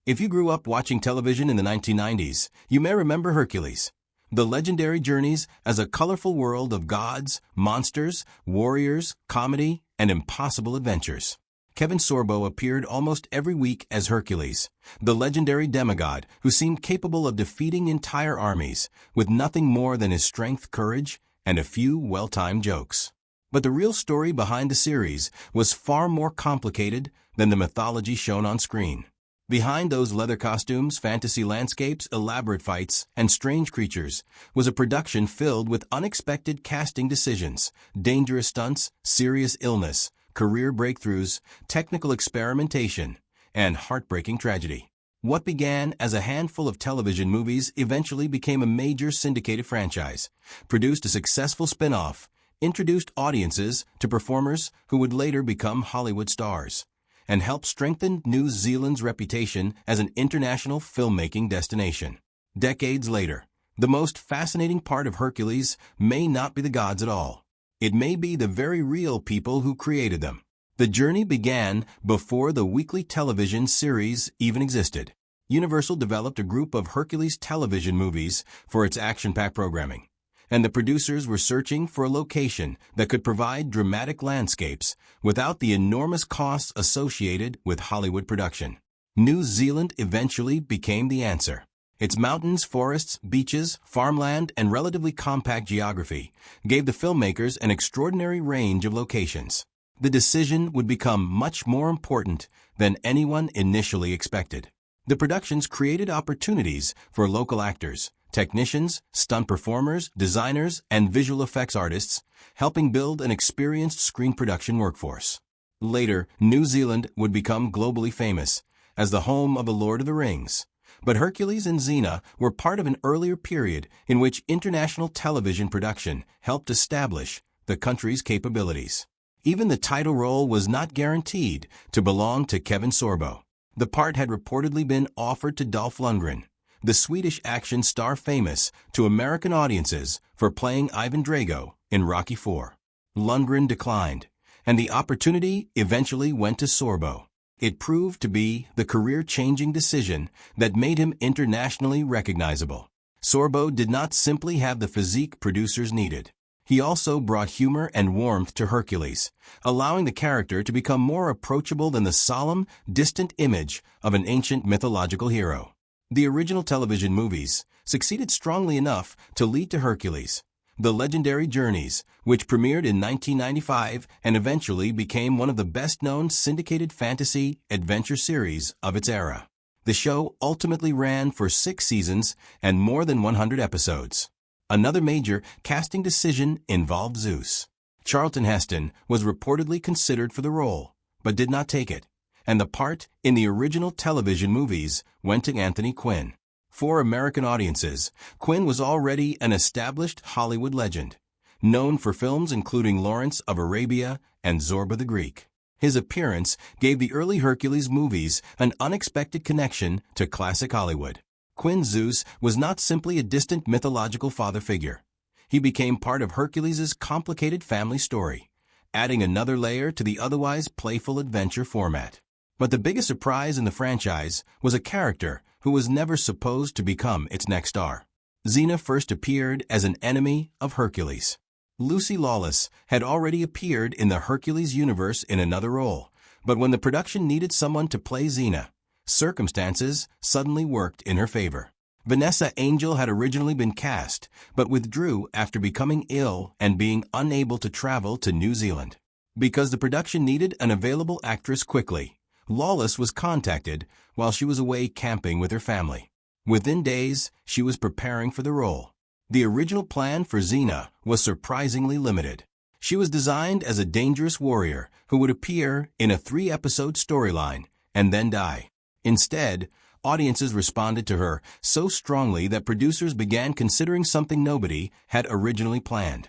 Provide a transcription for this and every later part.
If you grew up watching television in the 1990s, you may remember Hercules. The legendary journeys as a colorful world of gods, monsters, warriors, comedy, and impossible adventures. Kevin Sorbo appeared almost every week as Hercules, the legendary demigod who seemed capable of defeating entire armies with nothing more than his strength, courage, and a few well-timed jokes. But the real story behind the series was far more complicated than the mythology shown on screen. Behind those leather costumes, fantasy landscapes, elaborate fights, and strange creatures was a production filled with unexpected casting decisions, dangerous stunts, serious illness, career breakthroughs, technical experimentation, and heartbreaking tragedy. What began as a handful of television movies eventually became a major syndicated franchise, produced a successful spin-off, introduced audiences to performers who would later become Hollywood stars, and helped strengthen New Zealand's reputation as an international filmmaking destination. Decades later, the most fascinating part of Hercules may not be the gods at all. It may be the very real people who created them. The journey began before the weekly television series even existed. Universal developed a group of Hercules television movies for its action-packed programming, and the producers were searching for a location that could provide dramatic landscapes without the enormous costs associated with Hollywood production. New Zealand eventually became the answer. Its mountains, forests, beaches, farmland, and relatively compact geography gave the filmmakers an extraordinary range of locations. The decision would become much more important than anyone initially expected. The productions created opportunities for local actors, technicians, stunt performers, designers, and visual effects artists, helping build an experienced screen production workforce. Later, New Zealand would become globally famous as the home of The Lord of the Rings. But Hercules and Xena were part of an earlier period in which international television production helped establish the country's capabilities. Even the title role was not guaranteed to belong to Kevin Sorbo. The part had reportedly been offered to Dolph Lundgren, the Swedish action star famous to American audiences for playing Ivan Drago in Rocky IV. Lundgren declined, and the opportunity eventually went to Sorbo. It proved to be the career-changing decision that made him internationally recognizable. Sorbo did not simply have the physique producers needed. He also brought humor and warmth to Hercules, allowing the character to become more approachable than the solemn, distant image of an ancient mythological hero. The original television movies succeeded strongly enough to lead to Hercules, the legendary journeys, which premiered in 1995 and eventually became one of the best-known syndicated fantasy adventure series of its era. The show ultimately ran for 6 seasons and more than 100 episodes. Another major casting decision involved Zeus. Charlton Heston was reportedly considered for the role, but did not take it, and the part in the original television movies went to Anthony Quinn. For American audiences, Quinn was already an established Hollywood legend, known for films including Lawrence of Arabia and Zorba the Greek. His appearance gave the early Hercules movies an unexpected connection to classic Hollywood. Quinn's Zeus was not simply a distant mythological father figure. He became part of Hercules' complicated family story, adding another layer to the otherwise playful adventure format. But the biggest surprise in the franchise was a character who was never supposed to become its next star. Xena first appeared as an enemy of Hercules. Lucy Lawless had already appeared in the Hercules universe in another role, but when the production needed someone to play Xena, circumstances suddenly worked in her favor. Vanessa Angel had originally been cast, but withdrew after becoming ill and being unable to travel to New Zealand. Because the production needed an available actress quickly, Lawless was contacted while she was away camping with her family. Within days, she was preparing for the role. The original plan for Xena was surprisingly limited. She was designed as a dangerous warrior who would appear in a 3-episode storyline and then die. Instead, audiences responded to her so strongly that producers began considering something nobody had originally planned,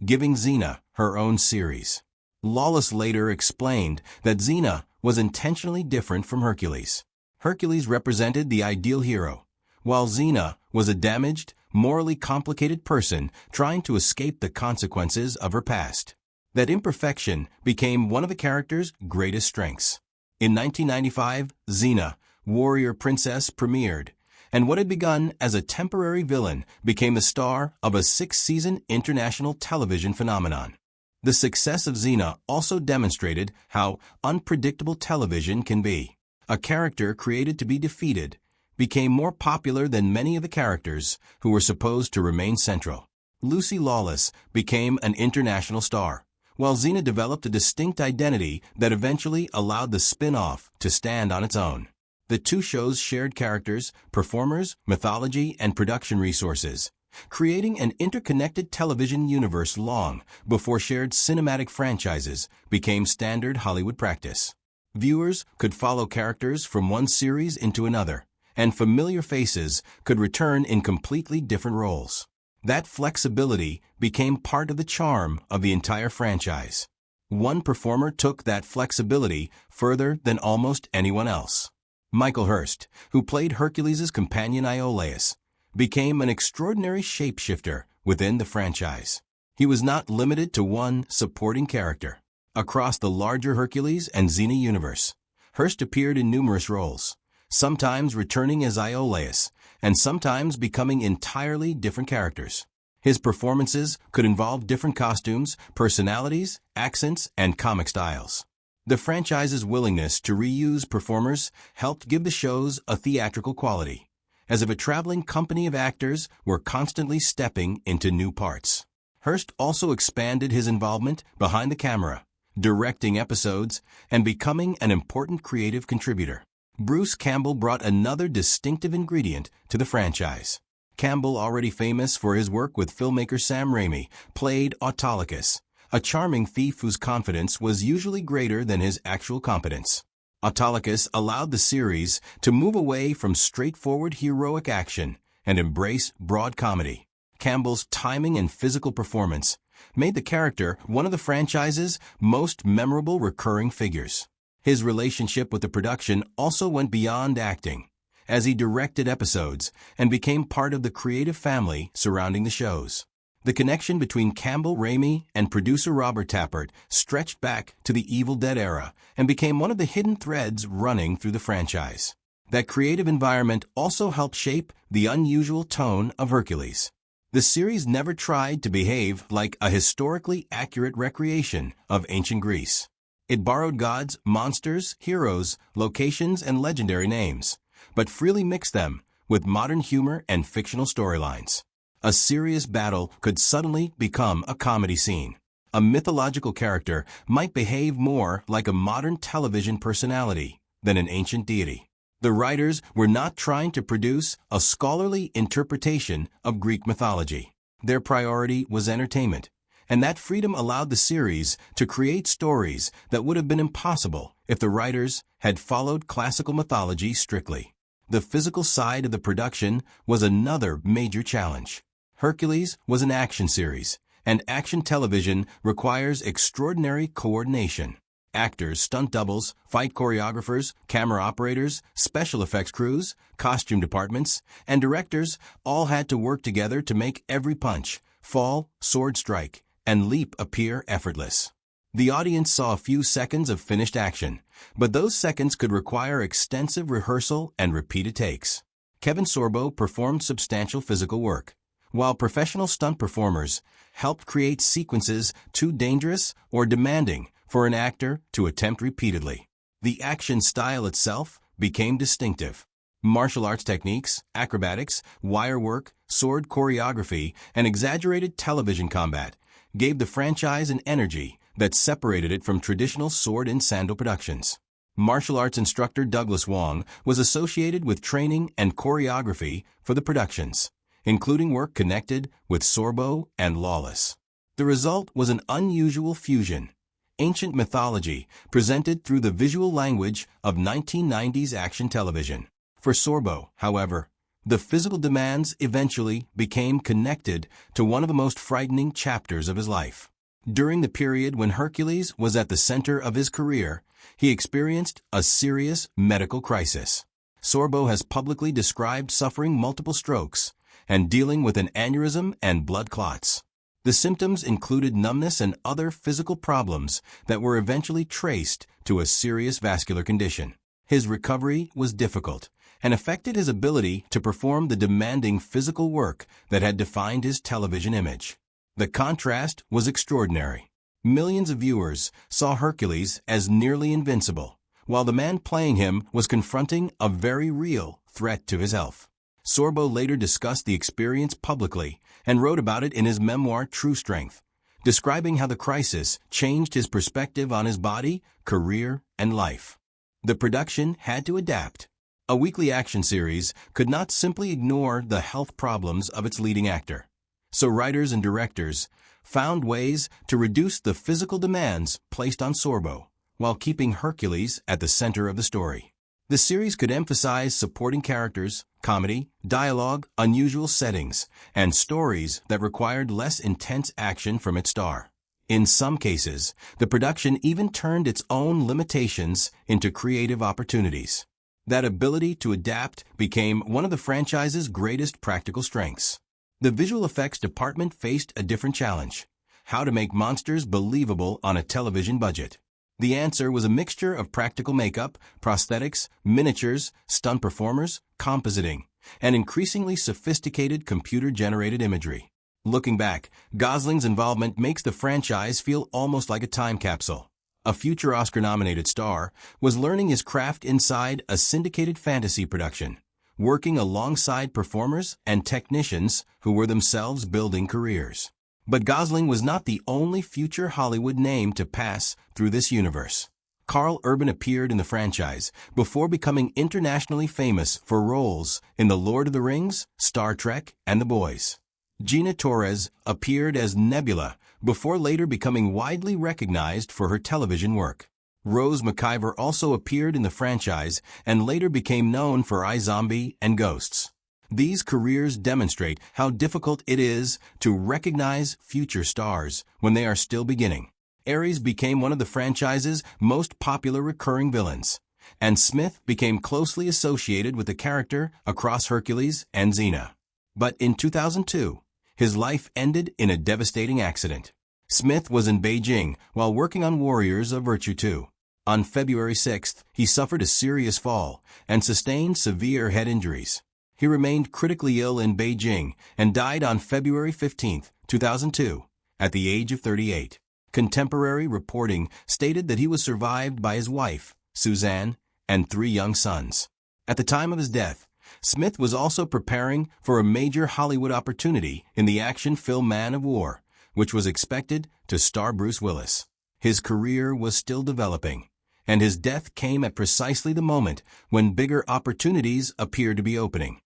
giving Xena her own series. Lawless later explained that Xena was intentionally different from Hercules. Hercules represented the ideal hero, while Xena was a damaged, morally complicated person trying to escape the consequences of her past. That imperfection became one of the character's greatest strengths. In 1995, Xena warrior princess premiered, and what had begun as a temporary villain became the star of a 6-season international television phenomenon. The success of Xena also demonstrated how unpredictable television can be. A character created to be defeated became more popular than many of the characters who were supposed to remain central. Lucy Lawless became an international star, while Xena developed a distinct identity that eventually allowed the spin-off to stand on its own. The two shows shared characters, performers, mythology, and production resources, creating an interconnected television universe long before shared cinematic franchises became standard Hollywood practice. Viewers could follow characters from one series into another, and familiar faces could return in completely different roles. That flexibility became part of the charm of the entire franchise. One performer took that flexibility further than almost anyone else. Michael Hurst, who played Hercules' companion Iolaus, became an extraordinary shapeshifter within the franchise. He was not limited to one supporting character. Across the larger Hercules and Xena universe, Hurst appeared in numerous roles, sometimes returning as Iolaus, and sometimes becoming entirely different characters. His performances could involve different costumes, personalities, accents, and comic styles. The franchise's willingness to reuse performers helped give the shows a theatrical quality, as if a traveling company of actors were constantly stepping into new parts. Hurst also expanded his involvement behind the camera, directing episodes, and becoming an important creative contributor. Bruce Campbell brought another distinctive ingredient to the franchise. Campbell, already famous for his work with filmmaker Sam Raimi, played Autolycus, a charming thief whose confidence was usually greater than his actual competence. Autolycus allowed the series to move away from straightforward heroic action and embrace broad comedy. Campbell's timing and physical performance made the character one of the franchise's most memorable recurring figures. His relationship with the production also went beyond acting, as he directed episodes and became part of the creative family surrounding the shows. The connection between Campbell, Raimi, and producer Robert Tappert stretched back to the Evil Dead era and became one of the hidden threads running through the franchise. That creative environment also helped shape the unusual tone of Hercules. The series never tried to behave like a historically accurate recreation of ancient Greece. It borrowed gods, monsters, heroes, locations, and legendary names, but freely mixed them with modern humor and fictional storylines. A serious battle could suddenly become a comedy scene. A mythological character might behave more like a modern television personality than an ancient deity. The writers were not trying to produce a scholarly interpretation of Greek mythology. Their priority was entertainment, and that freedom allowed the series to create stories that would have been impossible if the writers had followed classical mythology strictly. The physical side of the production was another major challenge. Hercules was an action series, and action television requires extraordinary coordination. Actors, stunt doubles, fight choreographers, camera operators, special effects crews, costume departments, and directors all had to work together to make every punch, fall, sword strike, and leap appear effortless. The audience saw a few seconds of finished action, but those seconds could require extensive rehearsal and repeated takes. Kevin Sorbo performed substantial physical work, while professional stunt performers helped create sequences too dangerous or demanding for an actor to attempt repeatedly. The action style itself became distinctive. Martial arts techniques, acrobatics, wire work, sword choreography, and exaggerated television combat gave the franchise an energy that separated it from traditional sword and sandal productions. Martial arts instructor Douglas Wong was associated with training and choreography for the productions, including work connected with Sorbo and Lawless. The result was an unusual fusion: ancient mythology presented through the visual language of 1990s action television. For Sorbo, however, the physical demands eventually became connected to one of the most frightening chapters of his life. During the period when Hercules was at the center of his career, he experienced a serious medical crisis. Sorbo has publicly described suffering multiple strokes and dealing with an aneurysm and blood clots. The symptoms included numbness and other physical problems that were eventually traced to a serious vascular condition. His recovery was difficult and affected his ability to perform the demanding physical work that had defined his television image. The contrast was extraordinary. Millions of viewers saw Hercules as nearly invincible, while the man playing him was confronting a very real threat to his health. Sorbo later discussed the experience publicly and wrote about it in his memoir True Strength, describing how the crisis changed his perspective on his body, career, and life. The production had to adapt. A weekly action series could not simply ignore the health problems of its leading actor. So writers and directors found ways to reduce the physical demands placed on Sorbo, while keeping Hercules at the center of the story. The series could emphasize supporting characters, comedy, dialogue, unusual settings, and stories that required less intense action from its star. In some cases, the production even turned its own limitations into creative opportunities. That ability to adapt became one of the franchise's greatest practical strengths. The visual effects department faced a different challenge: how to make monsters believable on a television budget. The answer was a mixture of practical makeup, prosthetics, miniatures, stunt performers, compositing, and increasingly sophisticated computer-generated imagery. Looking back, Gosling's involvement makes the franchise feel almost like a time capsule. A future Oscar-nominated star was learning his craft inside a syndicated fantasy production, working alongside performers and technicians who were themselves building careers. But Gosling was not the only future Hollywood name to pass through this universe. Karl Urban appeared in the franchise before becoming internationally famous for roles in The Lord of the Rings, Star Trek, and The Boys. Gina Torres appeared as Nebula before later becoming widely recognized for her television work. Rose McIver also appeared in the franchise and later became known for iZombie and Ghosts. These careers demonstrate how difficult it is to recognize future stars when they are still beginning. Ares became one of the franchise's most popular recurring villains, and Smith became closely associated with the character across Hercules and Xena. But in 2002, his life ended in a devastating accident. Smith was in Beijing while working on Warriors of Virtue 2. On February 6th, he suffered a serious fall and sustained severe head injuries. He remained critically ill in Beijing and died on February 15, 2002, at the age of 38. Contemporary reporting stated that he was survived by his wife, Suzanne, and 3 young sons. At the time of his death, Smith was also preparing for a major Hollywood opportunity in the action film Man of War, which was expected to star Bruce Willis. His career was still developing, and his death came at precisely the moment when bigger opportunities appeared to be opening.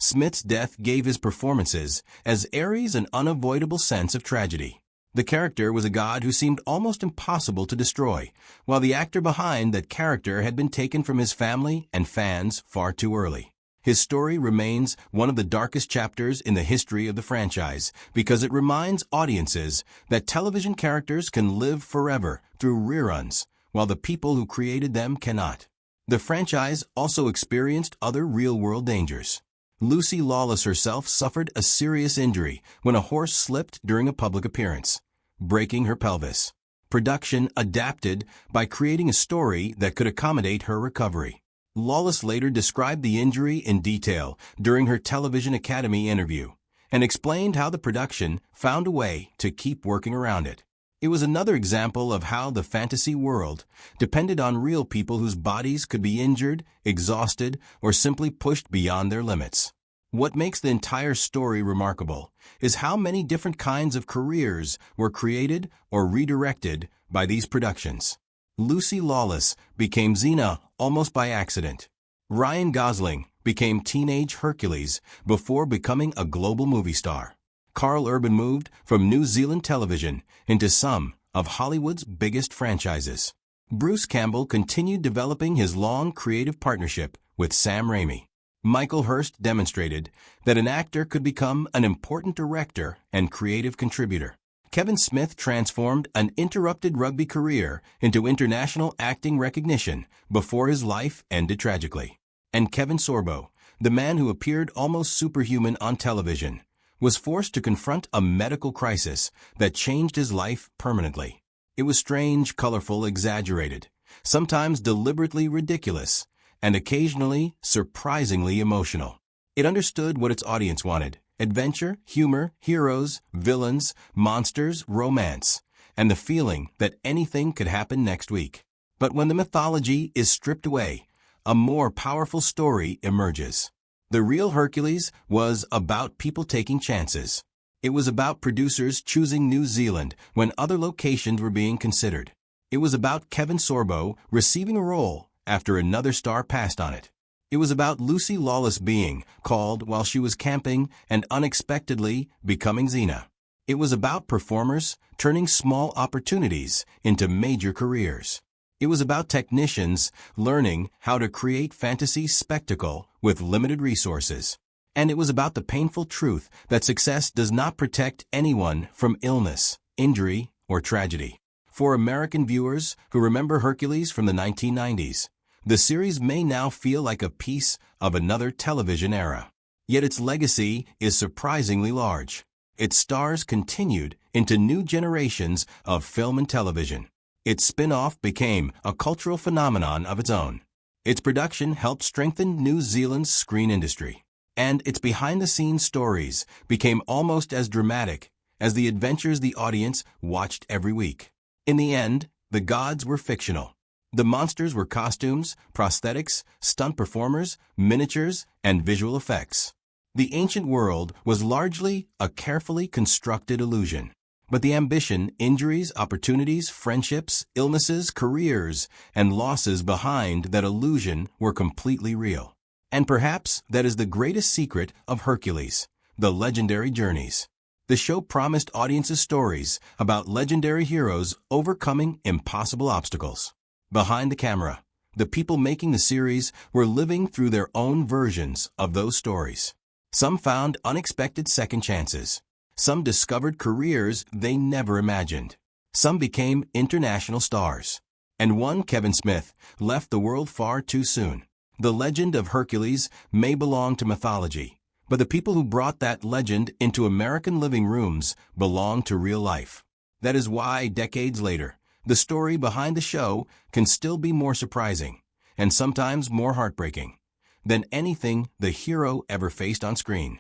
Smith's death gave his performances as Ares an unavoidable sense of tragedy. The character was a god who seemed almost impossible to destroy, while the actor behind that character had been taken from his family and fans far too early. His story remains one of the darkest chapters in the history of the franchise because it reminds audiences that television characters can live forever through reruns, while the people who created them cannot. The franchise also experienced other real-world dangers. Lucy Lawless herself suffered a serious injury when a horse slipped during a public appearance, breaking her pelvis. Production adapted by creating a story that could accommodate her recovery. Lawless later described the injury in detail during her Television Academy interview and explained how the production found a way to keep working around it. It was another example of how the fantasy world depended on real people whose bodies could be injured, exhausted, or simply pushed beyond their limits. What makes the entire story remarkable is how many different kinds of careers were created or redirected by these productions. Lucy Lawless became Xena almost by accident. Ryan Gosling became teenage Hercules before becoming a global movie star. Karl Urban moved from New Zealand television into some of Hollywood's biggest franchises. Bruce Campbell continued developing his long creative partnership with Sam Raimi. Michael Hurst demonstrated that an actor could become an important director and creative contributor. Kevin Smith transformed an interrupted rugby career into international acting recognition before his life ended tragically. And Kevin Sorbo, the man who appeared almost superhuman on television, was forced to confront a medical crisis that changed his life permanently. It was strange, colorful, exaggerated, sometimes deliberately ridiculous, and occasionally surprisingly emotional. It understood what its audience wanted: adventure, humor, heroes, villains, monsters, romance, and the feeling that anything could happen next week. But when the mythology is stripped away, a more powerful story emerges. The real Hercules was about people taking chances. It was about producers choosing New Zealand when other locations were being considered. It was about Kevin Sorbo receiving a role after another star passed on it. It was about Lucy Lawless being called while she was camping and unexpectedly becoming Xena. It was about performers turning small opportunities into major careers. It was about technicians learning how to create fantasy spectacle with limited resources. And it was about the painful truth that success does not protect anyone from illness, injury, or tragedy. For American viewers who remember Hercules from the 1990s, the series may now feel like a piece of another television era. Yet its legacy is surprisingly large. Its stars continued into new generations of film and television. Its spin-off became a cultural phenomenon of its own. Its production helped strengthen New Zealand's screen industry. And its behind-the-scenes stories became almost as dramatic as the adventures the audience watched every week. In the end, the gods were fictional. The monsters were costumes, prosthetics, stunt performers, miniatures, and visual effects. The ancient world was largely a carefully constructed illusion. But the ambition, injuries, opportunities, friendships, illnesses, careers, and losses behind that illusion were completely real. And perhaps that is the greatest secret of Hercules, the legendary journeys. The show promised audiences stories about legendary heroes overcoming impossible obstacles. Behind the camera, the people making the series were living through their own versions of those stories. Some found unexpected second chances. Some discovered careers they never imagined. Some became international stars. And one, Kevin Smith, left the world far too soon. The legend of Hercules may belong to mythology, but the people who brought that legend into American living rooms belong to real life. That is why, decades later, the story behind the show can still be more surprising, and sometimes more heartbreaking, than anything the hero ever faced on screen.